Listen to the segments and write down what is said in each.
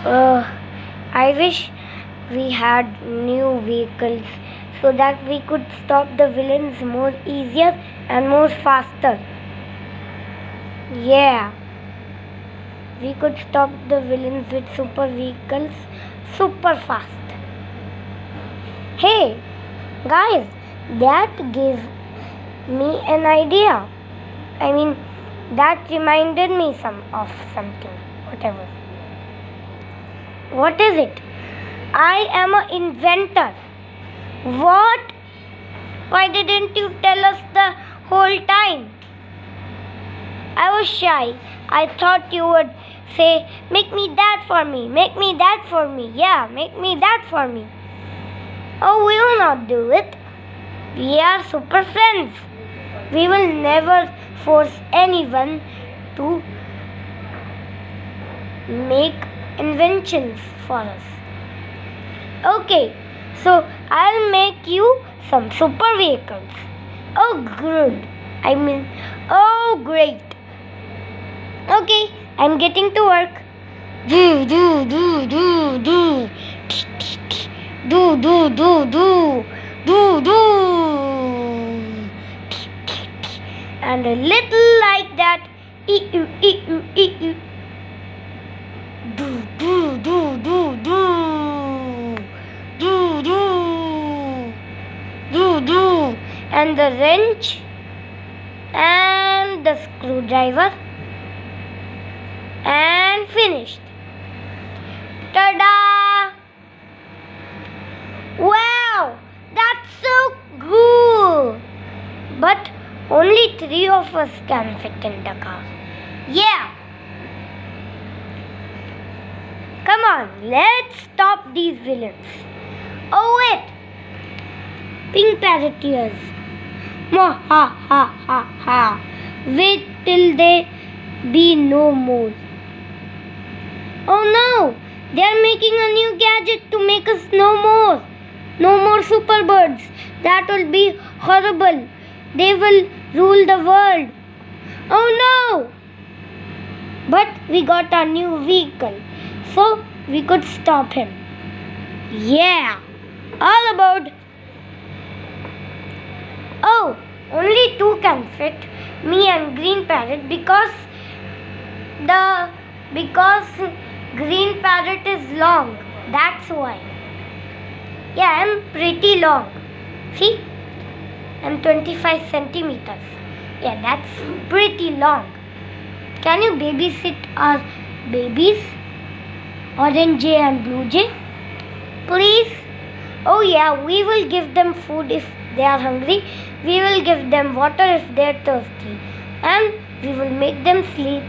Uh, I wish we had new vehicles so that we could stop the villains more easier and more faster. Yeah, we could stop the villains with super vehicles super fast. Hey, guys, that gave me an idea. I mean, that reminded me of something. Whatever. What is it? I am an inventor. What? Why didn't you tell us the whole time? I was shy. I thought you would say, make me that for me, make me that for me, yeah, make me that for me. Oh, we will not do it. We are super friends. We will never force anyone to make inventions for us. Okay, so I'll make you some super vehicles. Oh, good. Oh, great. Okay, I'm getting to work. Do. Do. And a little like that. Do. Do. And the wrench and the screwdriver. And finished. Ta-da! Wow! That's so cool! But only 3 of us can fit in the car. Yeah! Come on, let's stop these villains. Oh wait! Pink parrot ears. Ha. Wait till they be no more. Oh no! They are making a new gadget to make us no more. No more super birds. That will be horrible. They will rule the world. Oh no! But we got a new vehicle, so we could stop him. Yeah! All aboard! Oh, only 2 can fit, me and Green Parrot, because Green Parrot is long. That's why. Yeah, I'm pretty long. See? I'm 25 centimeters. Yeah, that's pretty long. Can you babysit our babies? Orange Jay and Blue Jay? Please? Oh yeah, we will give them food if they are hungry. We will give them water if they are thirsty. And we will make them sleep.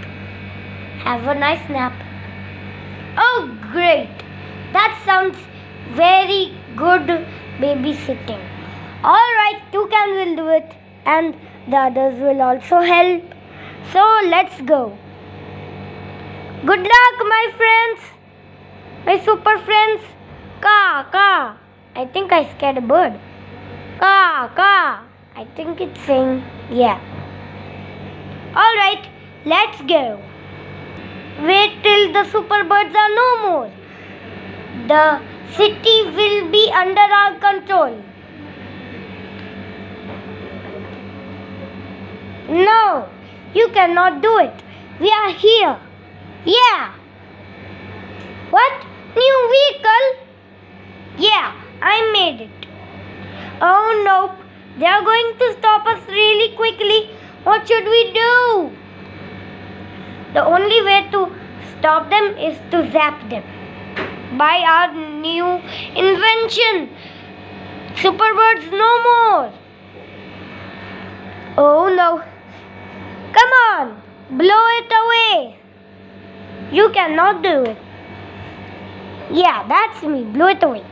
Have a nice nap. Oh great! That sounds very good babysitting. Alright, Toucan will do it. And the others will also help. So let's go. Good luck, my friends. My super friends. Ka. I think I scared a bird. Ka. I think it's saying yeah. Alright, let's go. Wait till the super birds are no more. The city will be under our control. No, you cannot do it. We are here. Yeah. What? New vehicle? Yeah, I made it. Oh no, they are going to stop us really quickly. What should we do? The only way to stop them is to zap them by our new invention. Superbirds no more. Oh no. Come on, blow it away. You cannot do it. Yeah, that's me. Blow it away.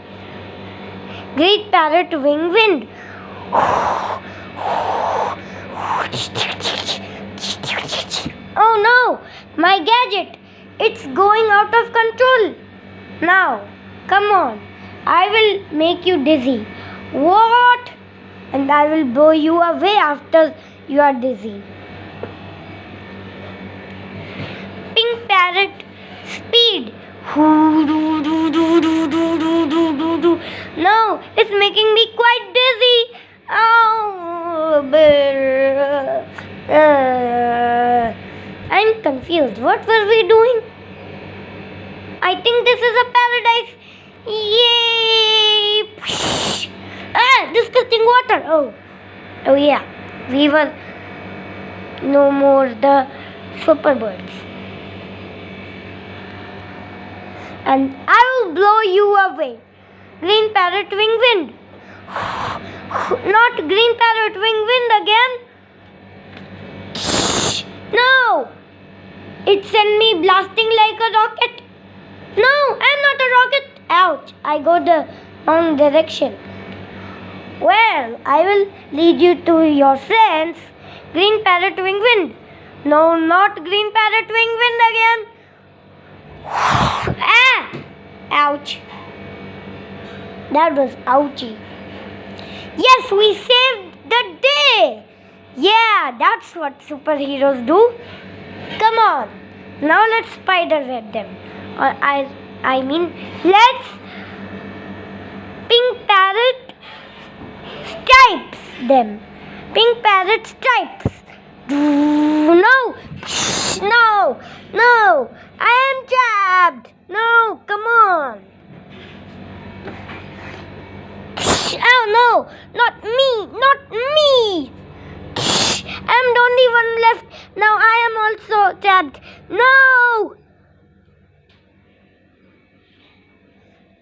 Great Parrot Wing Wind. Oh no, my gadget. It's going out of control. Now, come on. I will make you dizzy. What? And I will blow you away after you are dizzy. Pink Parrot Speed. making me quite dizzy. Oh, I'm confused. What were we doing? I think this is a paradise. Yay! Disgusting water. Oh yeah. We were no more the superbirds. And I will blow you away. Green parrot wing wind. Not green parrot wing wind again. No! It sent me blasting like a rocket. No, I'm not a rocket. Ouch, I go the wrong direction. Well, I will lead you to your friends. Green parrot wing wind. No, not green parrot wing wind again. Ouch. That was ouchy. Yes, we saved the day. Yeah, that's what superheroes do. Come on. Now let's spiderweb them. I mean, let's pink parrot stripes them. Pink parrot stripes. No, no, no. I am trapped. No, come on. Oh no, not me, not me. I'm the only one left. Now I am also trapped. No.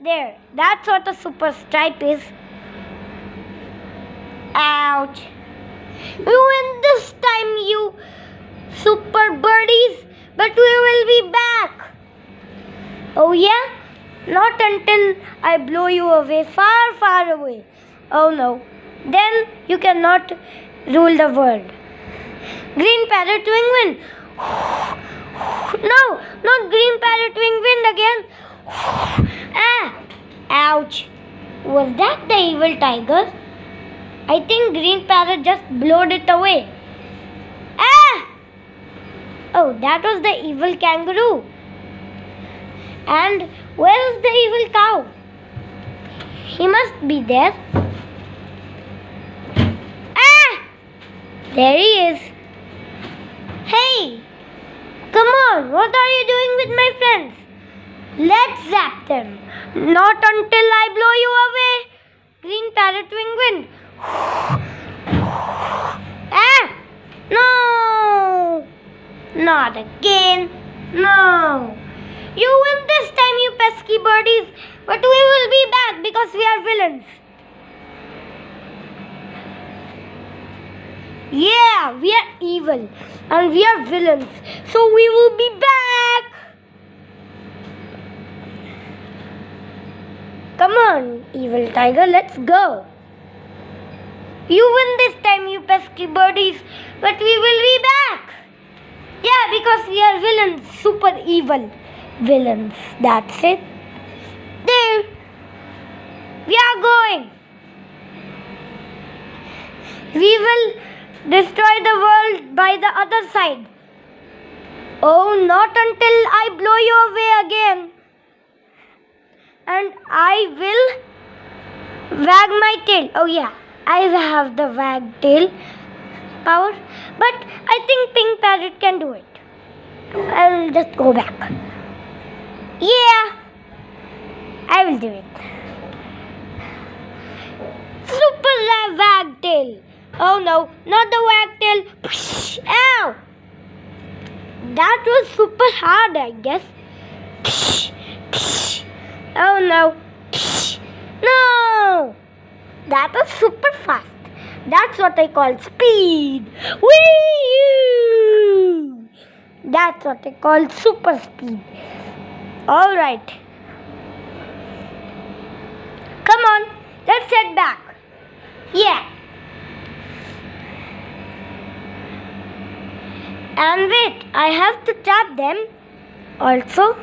There, that's what a super stripe is. Ouch. You win this time, you super birdies, but we will be back. Oh yeah? Not until I blow you away, far, far away. Oh no. Then you cannot rule the world. Green parrot wing wind. No, not green parrot wing wind again. Ouch. Was that the evil tiger? I think green parrot just blowed it away. Oh, that was the evil kangaroo. And where is the evil cow? He must be there. There he is. Hey, come on, what are you doing with my friends? Let's zap them. Not until I blow you away. Green parrot wing wind. No, not again. No. You win this time, you pesky birdies. But we will be back because we are villains. Yeah, we are evil and we are villains. So we will be back. Come on, evil tiger, let's go. You win this time, you pesky birdies, but we will be back. Yeah, because we are villains, super evil villains. That's it. There. We are going. We will destroy the world by the other side. Oh, not until I blow you away again. And I will wag my tail. Oh yeah, I have the wag tail power. But I think pink parrot can do it. I'll just go back. Yeah, I will do it. Super wag tail. Oh no, not the wag tail. Ow! That was super hard, I guess. Oh no. No! That was super fast. That's what I call speed. Whee! That's what I call super speed. Alright. Come on, let's head back. Yeah. And wait, I have to trap them also.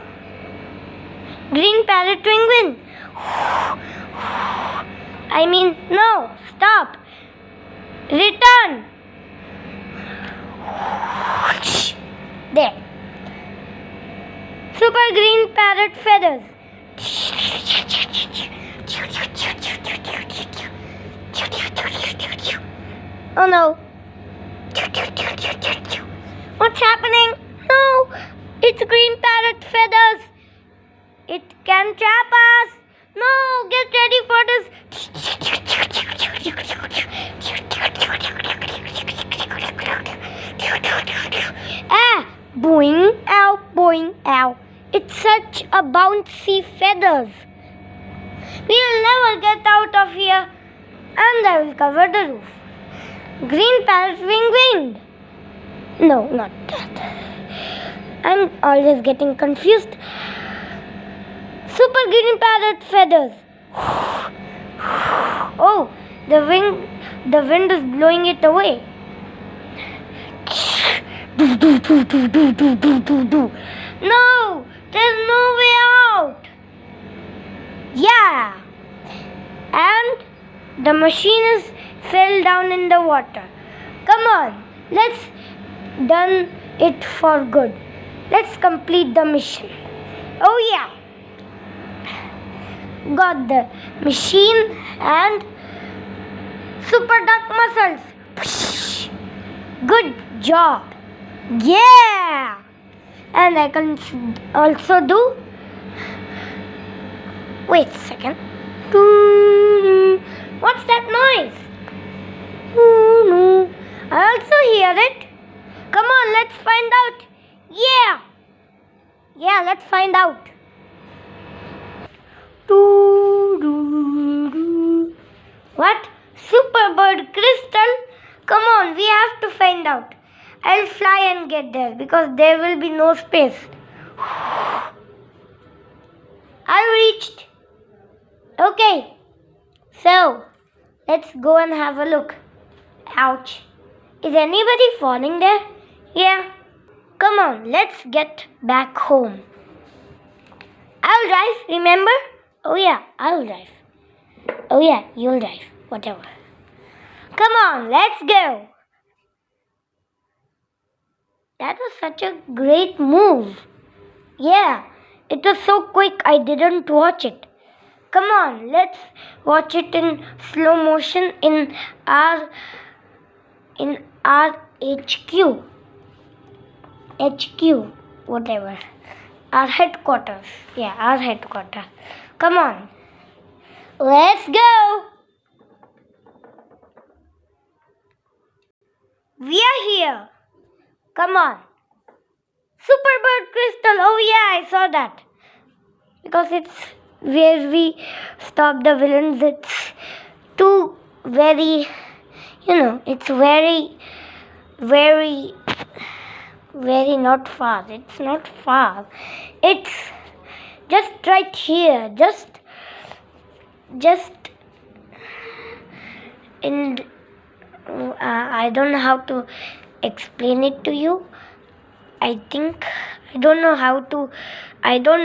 Green parrot wing wind. I mean, no, stop. Return. There. Super green parrot feathers. Oh no. What's happening? No! It's green parrot feathers. It can trap us. No! Get ready for this. Ah! Boing, ow, boing, ow. It's such a bouncy feathers. We'll never get out of here. And I will cover the roof. Green parrot wind. No, not that. I'm always getting confused. Super green parrot feathers. Oh, the wind is blowing it away. No, there's no way out. Yeah. And the machine fell down in the water. Come on, let's done it for good. Let's complete the mission. Oh yeah. Got the machine and super duck muscles. Good job. Yeah. And I can also do. Wait a second. What's that noise? I also hear it. Come on, let's find out. Yeah. Yeah, let's find out. What? Superbird crystal? Come on, we have to find out. I'll fly and get there because there will be no space. I reached. Okay. So, let's go and have a look. Ouch. Is anybody falling there? Yeah. Come on, let's get back home. I'll drive, remember? Oh yeah, I'll drive. Oh yeah, you'll drive. Whatever. Come on, let's go. That was such a great move. Yeah, it was so quick I didn't watch it. Come on, let's watch it in slow motion in our HQ. HQ, whatever. Our headquarters. Yeah, our headquarters. Come on. Let's go. We are here. Come on. Superbird crystal. Oh yeah, I saw that. Because it's where we stop the villains. It's too very, it's very not far. It's not far. It's just right here. Just in. I don't know how to explain it to you. I don't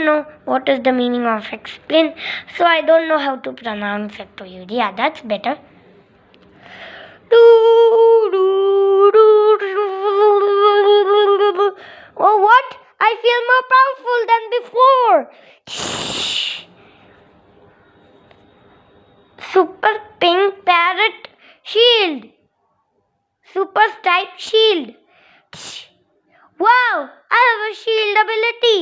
know what is the meaning of explain. So I don't know how to pronounce it to you. Yeah, that's better. Oh, what? I feel more powerful than before. Super pink parrot shield. Super striped shield. Wow, I have a shield ability.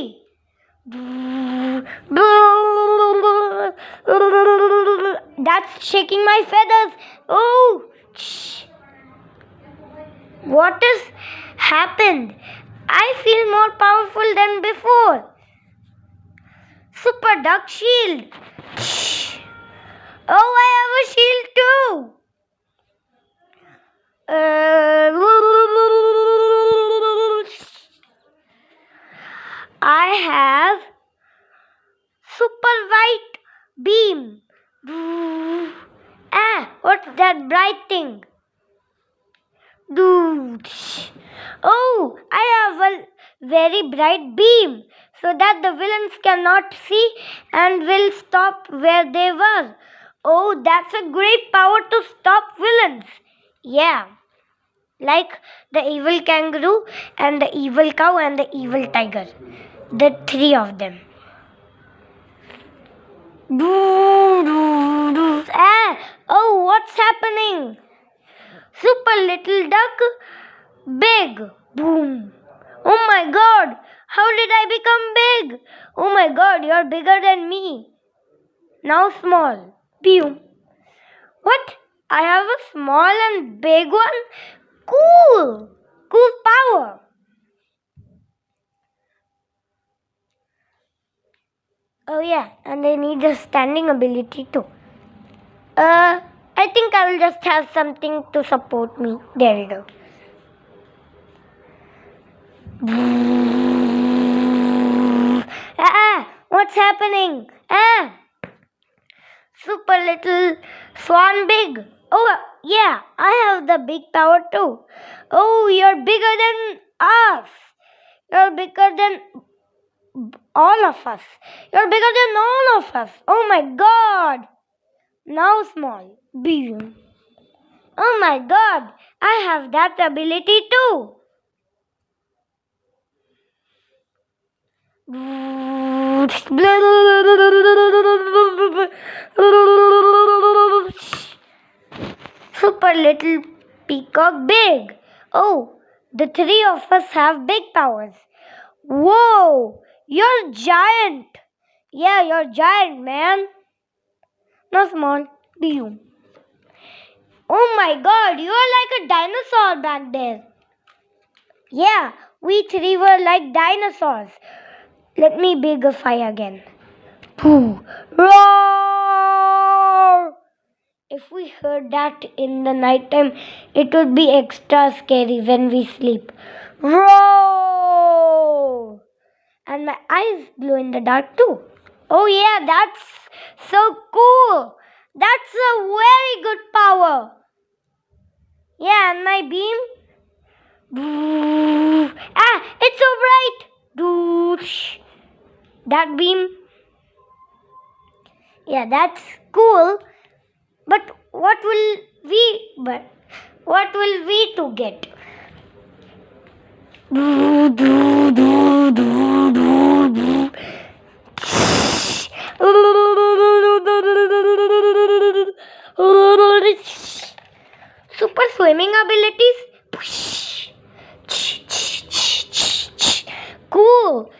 That's shaking my feathers. Oh, what has happened? I feel more powerful than before. Super duck shield. Oh, I have a shield too. I have super white beam. What's that bright thing? Oh, I have a very bright beam so that the villains cannot see and will stop where they were. Oh, that's a great power to stop villains. Yeah, like the evil kangaroo and the evil cow and the evil tiger. The three of them. Oh, what's happening? Super god, you're bigger than me. Now small. Pew. What? I have a small and big one? Cool. Cool power. Oh yeah, and I need a standing ability too. I think I will just have something to support me. There we go. What's happening? Super little swan big. Oh, yeah, I have the big power too. Oh, you're bigger than us. You're bigger than all of us. You're bigger than all of us. Oh my god. Now small. Big. Oh my god. I have that ability too. Super little peacock big. Oh, the three of us have big powers. Whoa, you're giant. Yeah, you're giant, man. No small, be you. Oh my god, you're like a dinosaur back there. Yeah, we three were like dinosaurs. Let me bigify again. Pooh. Roar! If we heard that in the night time, it would be extra scary when we sleep. Roar! And my eyes glow in the dark too. Oh yeah, that's so cool. That's a very good power. Yeah, and my beam. It's so bright. That beam. Yeah, that's cool. But what will we to get? Super swimming abilities. Cool.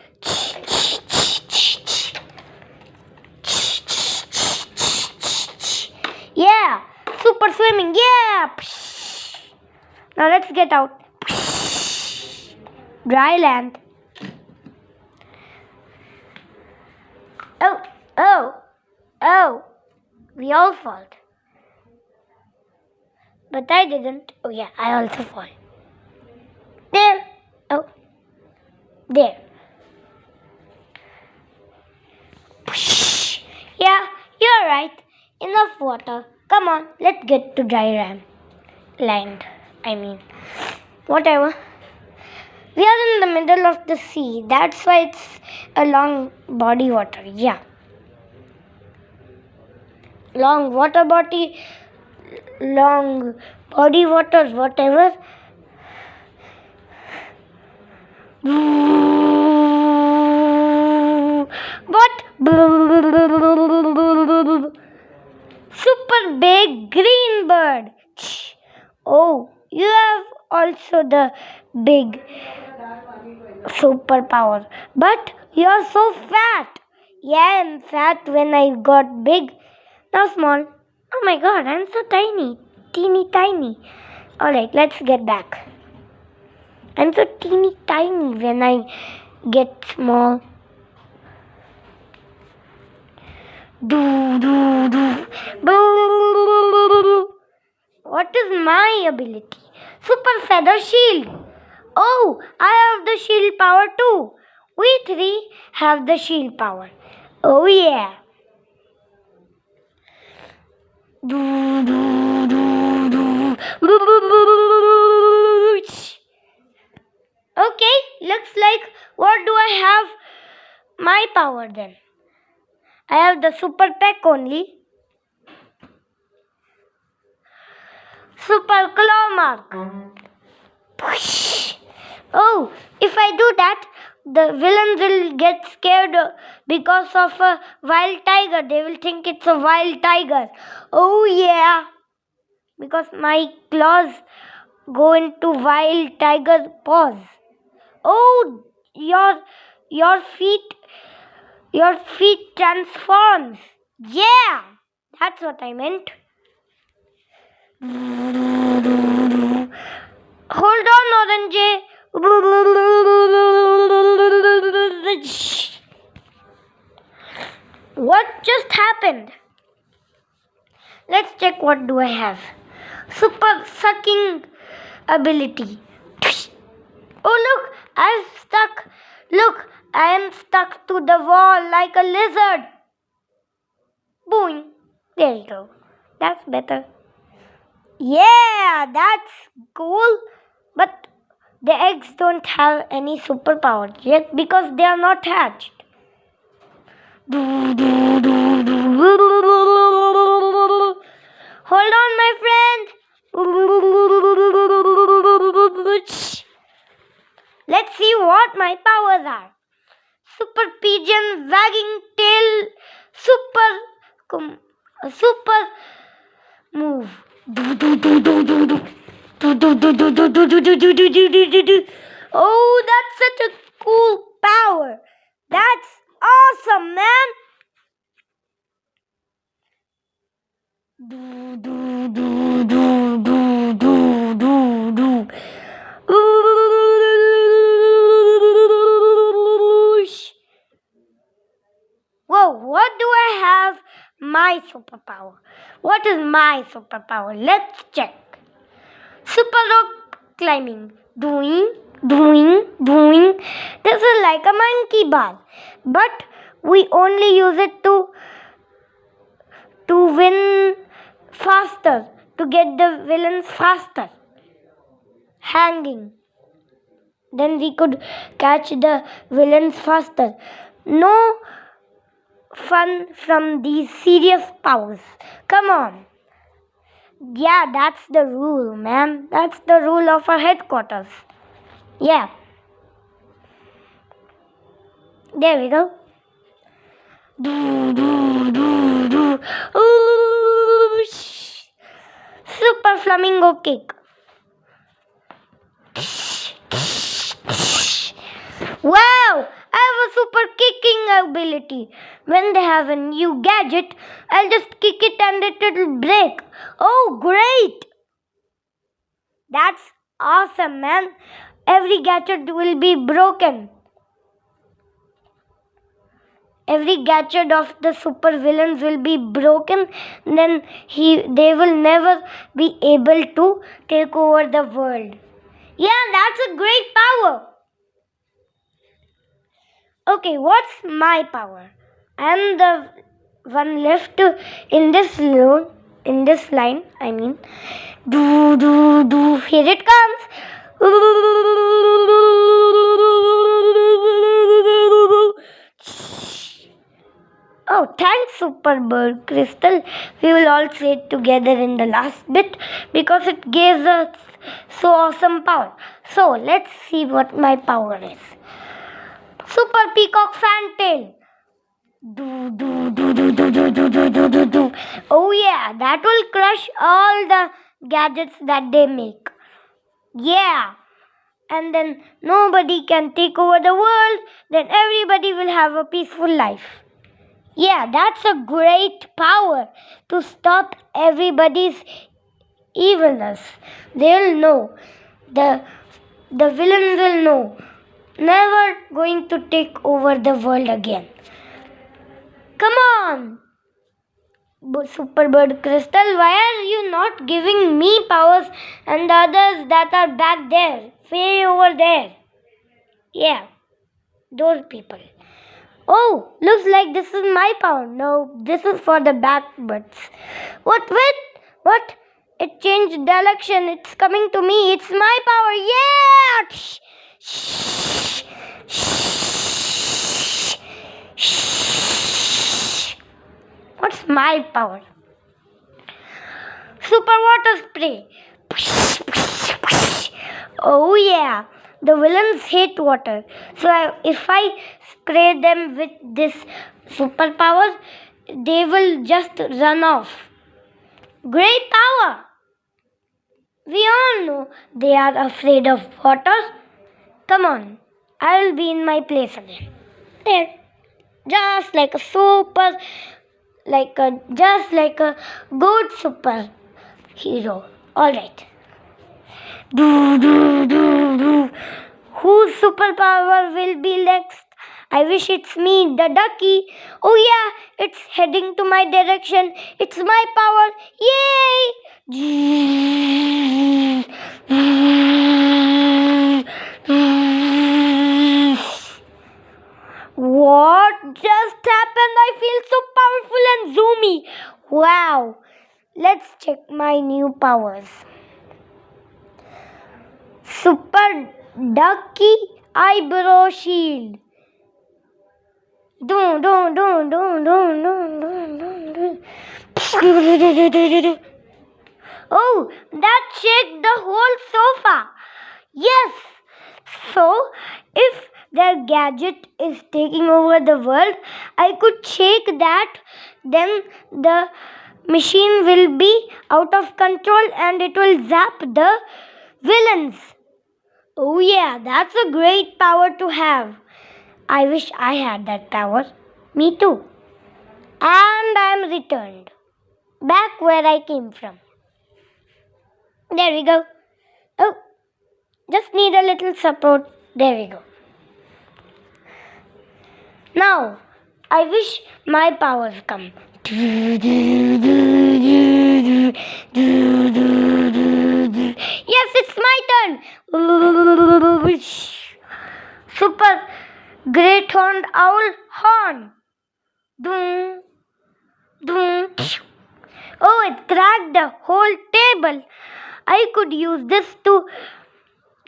Yeah, super swimming. Yeah. Now let's get out. Dry land. Oh. We all fall. But I didn't. Oh yeah, I also fall. There. Oh. There. Yeah, you're right. Enough water. Come on, let's get to dry land. Whatever. We are in the middle of the sea. That's why it's a long body water. Yeah. Long body waters, whatever. What? Super big green bird. Oh, you have also the big superpower. But you're so fat. Yeah, I'm fat when I got big. Now small. Oh my god, I'm so tiny. Teeny tiny. Alright, let's get back. I'm so teeny tiny when I get small. What is my ability? Super feather shield. Oh, I have the shield power too. We three have the shield power. Oh yeah. Okay, looks like what do I have? My power then. I have the super peck only. Super claw mark. Oh, if I do that, the villains will get scared because of a wild tiger. They will think it's a wild tiger. Oh yeah. Because my claws go into wild tiger paws. Oh, your feet Your feet transforms. Yeah, that's what I meant. Hold on, Orange. What just happened? Let's check what do I have. Super sucking ability. Oh look, I'm stuck. Look, I am stuck to the wall like a lizard. Boing. There you go. That's better. Yeah, that's cool. But the eggs don't have any superpowers yet because they are not hatched. Hold on, my friend. Let's see what my powers are. Super pigeon, wagging tail, super move. Oh, that's such a cool power. That's awesome, man. Whoa, what do I have? My superpower. What is my superpower? Let's check. Super rock climbing. Doing. This is like a monkey bar. But we only use it to win faster. To get the villains faster. Hanging. Then we could catch the villains faster. No fun from these serious powers. Come on. Yeah, that's the rule, man. That's the rule of our headquarters. Yeah. There we go. Ooh, super flamingo kick. Wow! I have a super kicking ability. When they have a new gadget, I'll just kick it and it'll break. Oh, great! That's awesome, man. Every gadget will be broken. Every gadget of the super villains will be broken. Then they will never be able to take over the world. Yeah, that's a great power. Okay, what's my power? I'm the one left in this line. I mean, here it comes. Oh, thanks, Super Bird Crystal. We will all say it together in the last bit because it gives us so awesome power. So let's see what my power is. Super Peacock Fantail. Oh yeah, that will crush all the gadgets that they make. Yeah. And then nobody can take over the world. Then everybody will have a peaceful life. Yeah, that's a great power to stop everybody's evilness. They'll know. The villains will know. Never going to take over the world again. Come on, Super Bird Crystal, why are you not giving me powers and the others that are back there, way over there? Yeah, those people. Oh, looks like this is my power. No, this is for the backbirds. What? Wait, what? It changed direction. It's coming to me. It's my power. Yeah! Shh. What's my power? Super water spray. Oh yeah, the villains hate water. So if I spray them with this superpower, they will just run off. Great power! We all know they are afraid of water. Come on, I will be in my place again. There. just like a super, just like a good super hero. All right. Do, do, do, do. Whose superpower will be next? I wish it's me, the ducky. Oh yeah, it's heading to my direction. It's my power. Yay! What just happened? I feel so powerful and zoomy. Wow. Let's check my new powers. Super Ducky Eyebrow Shield. Dun, dun, dun, dun, dun, dun, dun, dun. Oh, that shook the whole sofa. Yes. So, if their gadget is taking over the world, I could shake that, then the machine will be out of control and it will zap the villains. Oh, yeah, that's a great power to have. I wish I had that power. Me too. And I'm returned back where I came from. There we go. Oh, just need a little support. There we go. Now, I wish my powers come. Yes, it's my turn. Super Great Horned Owl Horn. Doom, doom. Oh, it cracked the whole table. I could use this to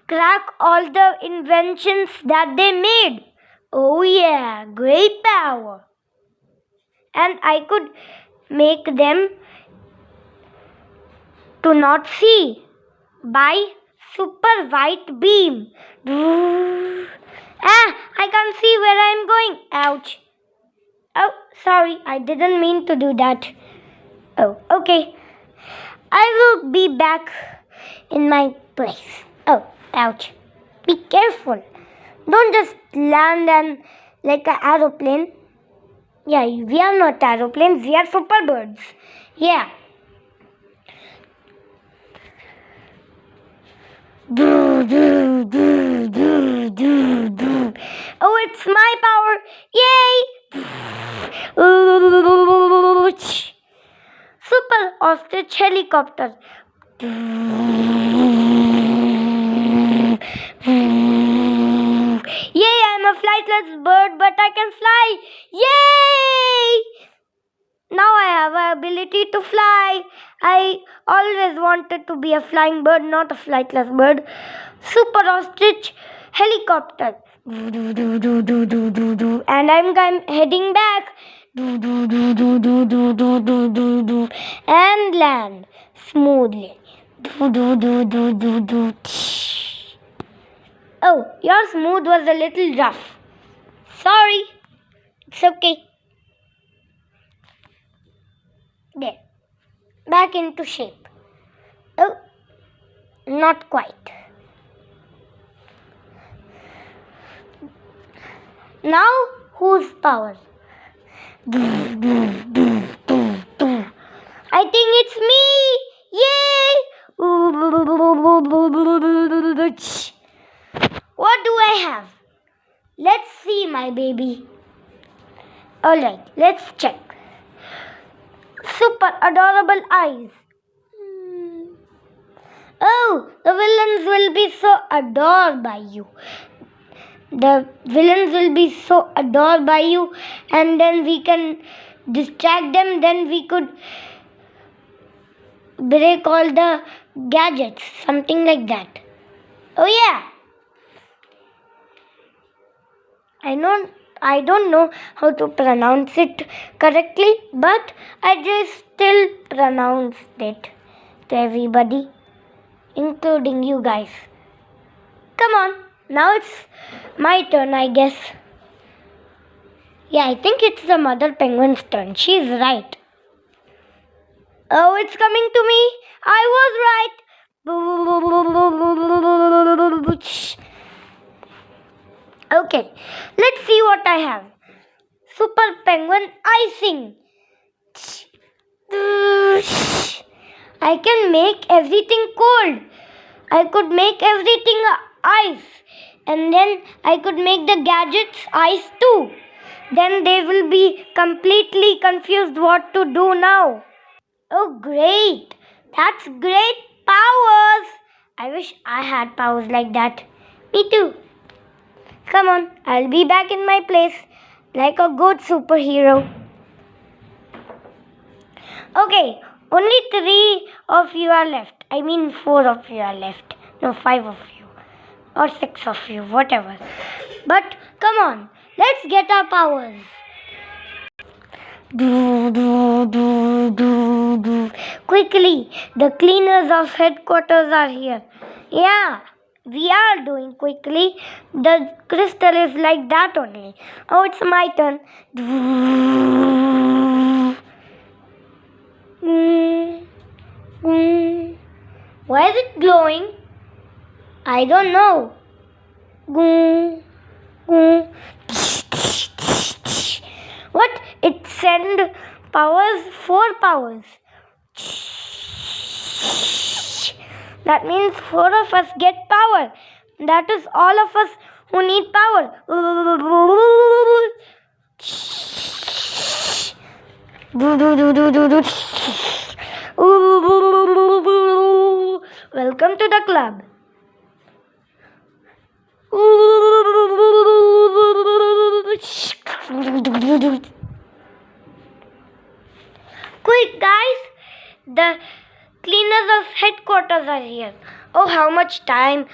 crack all the inventions that they made. Oh yeah, great power. And I could make them to not see by super white beam. I can't see where I am going. Ouch. Oh, sorry, I didn't mean to do that. Oh, okay. I will be back in my place. Oh, ouch. Be careful. Don't just land and like an aeroplane. Yeah, we are not aeroplanes, we are super birds. Yeah. Do, do, do, do, do, do. Oh, it's my power. Yay! Super ostrich helicopter. Yay, I'm a flightless bird, but I can fly. Yay! Now I have an ability to fly. I always wanted to be a flying bird, not a flightless bird. Super ostrich helicopter. And I'm heading back. And land smoothly. Oh, your smooth was a little rough. Sorry. It's okay. There. Back into shape. Oh, not quite. Now, whose power? I think it's me! Yay! What do I have? Let's see, my baby. Alright, let's check. Super adorable eyes. Oh, the villains will be so adored by you. The villains will be so adored by you, and then we can distract them. Then we could break all the gadgets, something like that. Oh yeah. I don't know how to pronounce it correctly, but I just still pronounced it to everybody, including you guys. Come on, now it's my turn, I guess. Yeah, I think it's the mother penguin's turn. She's right. Oh, it's coming to me. I was right. Okay, let's see what I have. Super penguin icing. I can make everything cold. I could make everything ice. And then I could make the gadgets ice too. Then they will be completely confused what to do now. Oh, great! That's great powers! I wish I had powers like that. Me too. Come on, I'll be back in my place like a good superhero. Okay, only 3 of you are left. I mean, 4 of you are left. No, 5 of you. Or 6 of you, whatever. But come on, let's get our powers. Do, do, do, do, do. Quickly, the cleaners of headquarters are here. Yeah, we are doing quickly. The crystal is like that only. Oh, it's my turn. Why is it glowing? I don't know. What? It send powers, 4 powers. That means 4 of us get power. That is all of us who need power. Welcome to the club. Quick, guys! The cleaners of headquarters are here. Oh, how much time!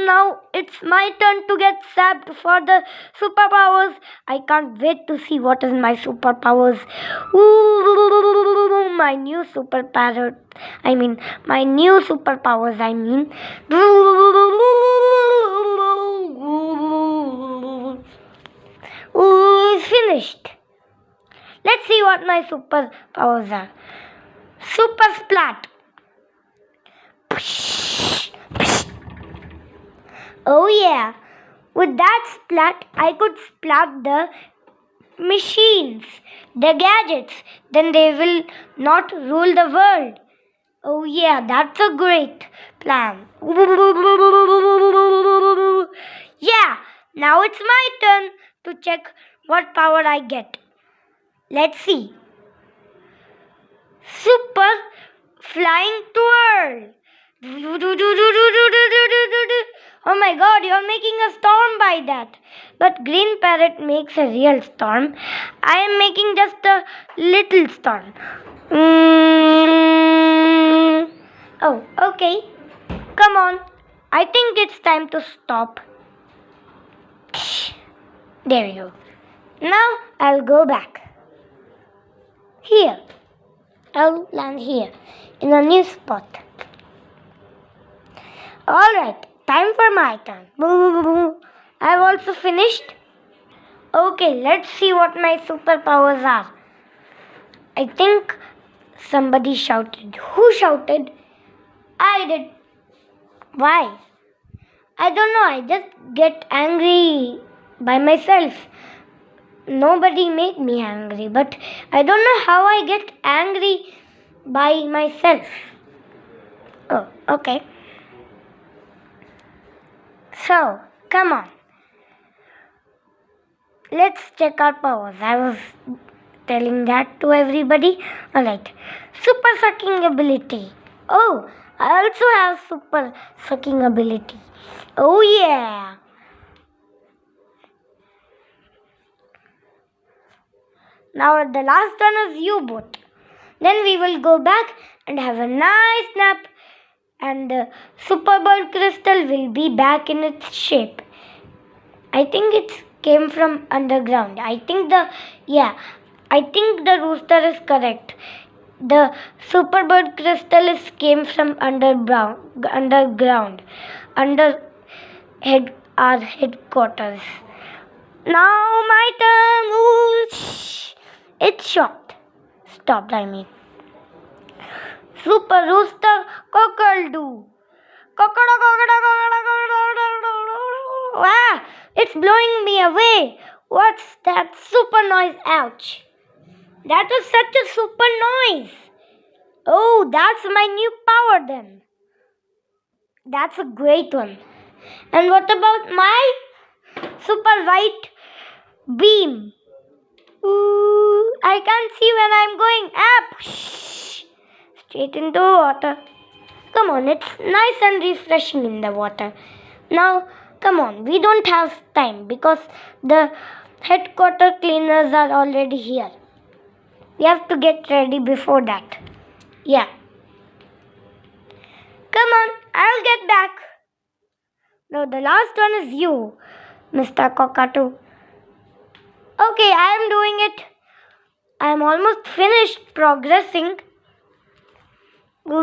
Now it's my turn to get zapped for the superpowers. I can't wait to see what is my superpowers. My new superpower. My new superpowers. It's finished. Let's see what my superpowers are. Super splat. Oh yeah. With that splat, I could splat the machines, the gadgets. Then they will not rule the world. Oh yeah, that's a great plan. Yeah, now it's my turn to check what power I get. Let's see. Super flying twirl. Oh my god, you're making a storm by that. But Green Parrot makes a real storm. I am making just a little storm. Oh, okay. Come on. I think it's time to stop. There we go. Now I'll go back. Here. I'll land here in a new spot. Alright, time for my turn. I've also finished. Okay, let's see what my superpowers are. I think somebody shouted. Who shouted? I did. Why? I don't know. I just get angry by myself. Nobody made me angry, but I don't know how I get angry by myself. Oh, okay. So, come on. Let's check our powers. I was telling that to everybody. Alright. Super sucking ability. Oh, I also have super sucking ability. Oh yeah. Now the last one is U-boat. Then we will go back and have a nice nap. And the super bird crystal will be back in its shape. I think it came from underground. I think the rooster is correct. The super bird crystal came from underground, under our headquarters. Now my turn. Ooh, it's stopped. Super rooster cockle-doo. Ah, it's blowing me away. What's that super noise? Ouch. That was such a super noise. Oh, that's my new power then. That's a great one. And what about my super white beam? Ooh, I can't see when I'm going up. Shh. Straight into water. Come on, it's nice and refreshing in the water. Now, come on, we don't have time because the headquarter cleaners are already here. We have to get ready before that. Yeah. Come on, I'll get back. Now, the last one is you, Mr. Cockatoo. Okay, I am doing it. I am almost finished progressing. And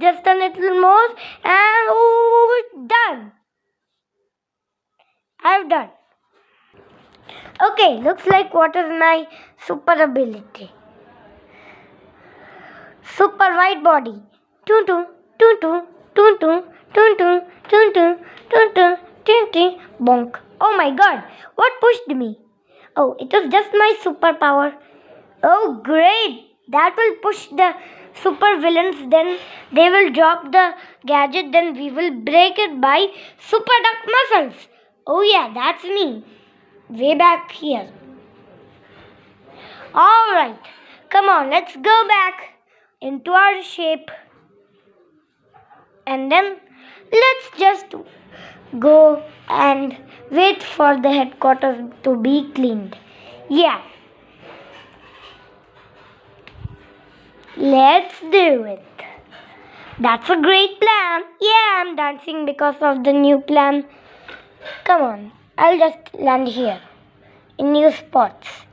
just a little more and done. I've done. Okay, looks like what is my super ability? Super white body. Toon toon toon toon toon toon toon toon toon toon toon toon toon toon bonk. Oh my god, what pushed me? Oh, it was just my superpower. Oh great, that will push the super villains, then they will drop the gadget, then we will break it by super duck muscles. Oh yeah, that's me. Way back here. Alright, come on, let's go back into our shape. And then let's just go and wait for the headquarters to be cleaned. Yeah. Let's do it. That's a great plan. Yeah, I'm dancing because of the new plan. Come on, I'll just land here in new spots.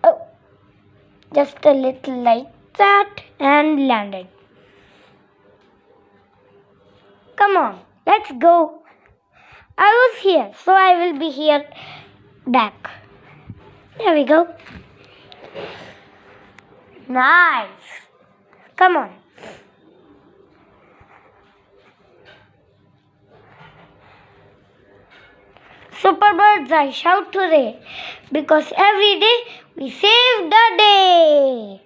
Oh, just a little like that and landed. Come on, let's go. I was here, so I will be here back. There we go. Nice. Come on. Super birds, I shout hooray because every day we save the day.